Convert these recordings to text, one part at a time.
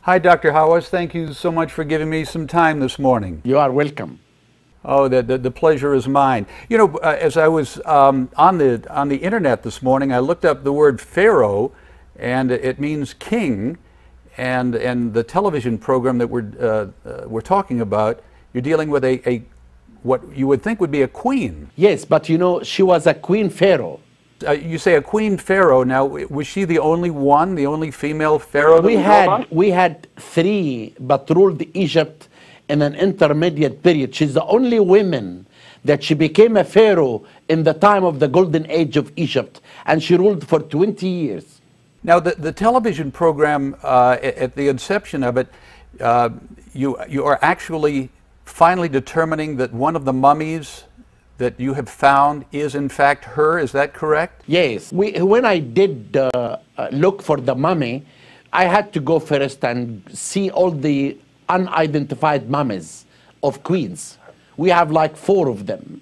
Hi, Dr. Hawass. Thank you so much for giving me some time this morning. You are welcome. Oh, the pleasure is mine. You know, as I was on the internet this morning, I looked up the word pharaoh, and it means king. And the television program that we're talking about, you're dealing with a what you would think would be a queen. Yes, but you know, she was a queen pharaoh. You say a queen pharaoh. Now, was she the only one, the only female pharaoh? We had three, but ruled Egypt in an intermediate period. She's the only woman that she became a pharaoh in the time of the golden age of Egypt, and she ruled for 20 years. Now, the television program, at the inception of it, you are actually finally determining that one of the mummies that you have found is in fact her. Is that correct? Yes. When I did look for the mummy, I had to go first and see all the unidentified mummies of queens. We have like 4 of them.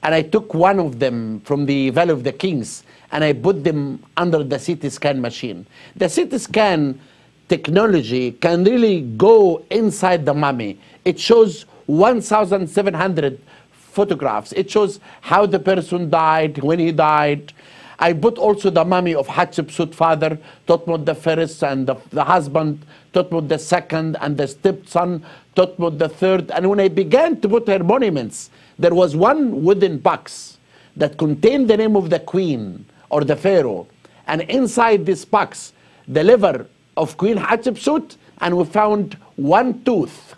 And I took one of them from the Valley of the Kings and I put them under the CT scan machine. The CT scan technology can really go inside the mummy. It shows 1,700 photographs. It shows how the person died, when he died. I put also the mummy of Hatshepsut's father, Thutmose I, and the husband, Thutmose II, and the stepson, Thutmose III. And when I began to put her monuments, there was one wooden box that contained the name of the queen or the pharaoh. And inside this box, the liver of Queen Hatshepsut, and we found one tooth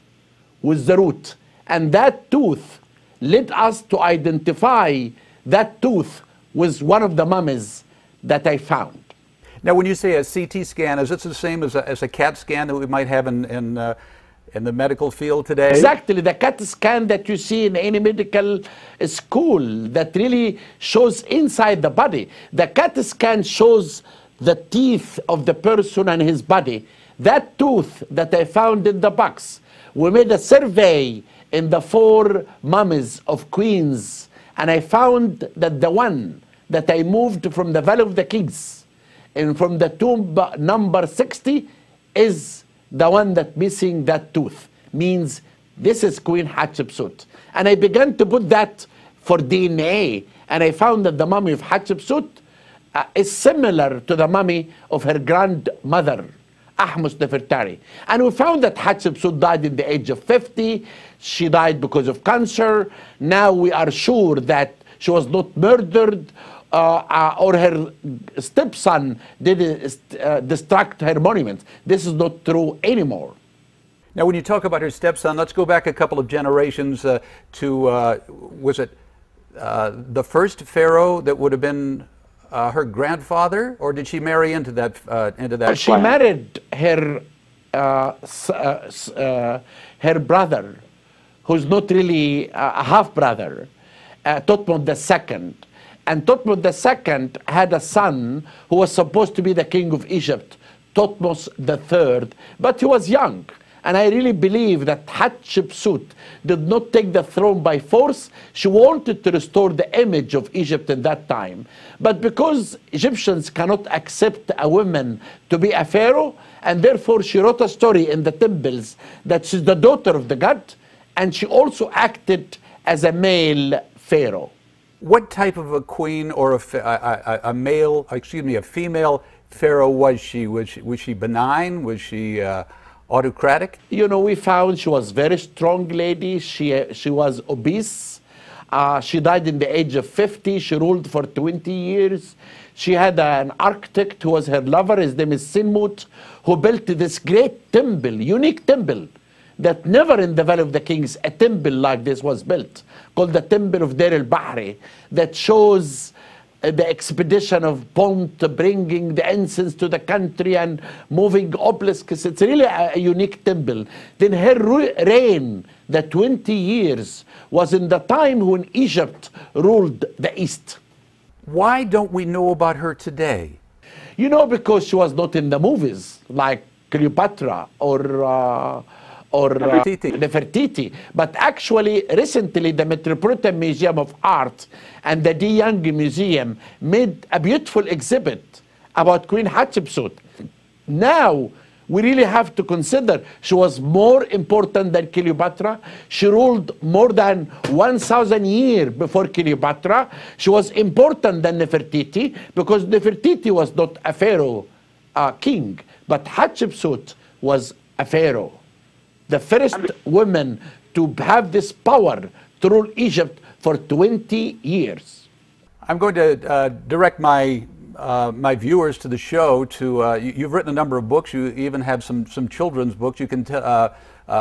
with the root. And that tooth led us to identify that tooth with one of the mummies that I found. Now, when you say a CT scan, is it the same as a CAT scan that we might have in the medical field today? Exactly, the CAT scan that you see in any medical school that really shows inside the body. The CAT scan shows the teeth of the person and his body. That tooth that I found in the box, we made a survey in the 4 mummies of queens, and I found that the one that I moved from the Valley of the Kings and from the tomb number 60 is the one that missing that tooth. Means this is Queen Hatshepsut. And I began to put that for DNA, and I found that the mummy of Hatshepsut is similar to the mummy of her grandmother, Ahmose Nefertari. And we found that Hatshepsut died in the age of 50. She died because of cancer. Now we are sure that she was not murdered or her stepson didn't destruct her monuments. This is not true anymore. Now, when you talk about her stepson, let's go back a couple of generations to, was it the first pharaoh that would have been her grandfather, or did she marry into that? She married her her brother, who's not really a half brother, Thutmose II. And Thutmose II had a son who was supposed to be the king of Egypt, Thutmose III, but he was young. And I really believe that Hatshepsut did not take the throne by force. She wanted to restore the image of Egypt in that time. But because Egyptians cannot accept a woman to be a pharaoh, and therefore she wrote a story in the temples that she's the daughter of the god, and she also acted as a male pharaoh. What type of a queen or a female pharaoh was she? Was she benign? Was she autocratic? You know, we found she was a very strong lady. She was obese. She died in the age of 50. She ruled for 20 years. She had an architect who was her lover. His name is Sinmut, who built this great temple, unique temple, that never in the Valley of the Kings a temple like this was built, called the Temple of Deir el-Bahri, that shows the expedition of Pont bringing the incense to the country and moving obelisks. It's really a unique temple. Then her reign, the 20 years, was in the time when Egypt ruled the East. Why don't we know about her today? You know, because she was not in the movies like Cleopatra or Nefertiti. But actually, recently, the Metropolitan Museum of Art and the De Young Museum made a beautiful exhibit about Queen Hatshepsut. Now, We really have to consider she was more important than Cleopatra. She ruled more than 1,000 years before Cleopatra. She was important than Nefertiti because Nefertiti was not a pharaoh king, but Hatshepsut was a pharaoh. The first woman to have this power to rule Egypt for 20 years. I'm going to direct my viewers to the show. You've written a number of books. You even have some children's books. You can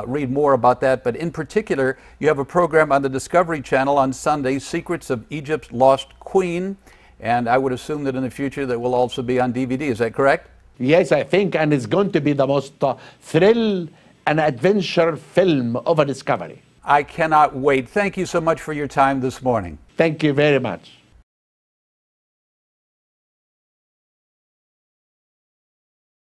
read more about that. But in particular, you have a program on the Discovery Channel on Sunday, Secrets of Egypt's Lost Queen. And I would assume that in the future that will also be on DVD. Is that correct? Yes, I think, and it's going to be the most thrill and adventure film of a discovery. I cannot wait. Thank you so much for your time this morning. Thank you very much.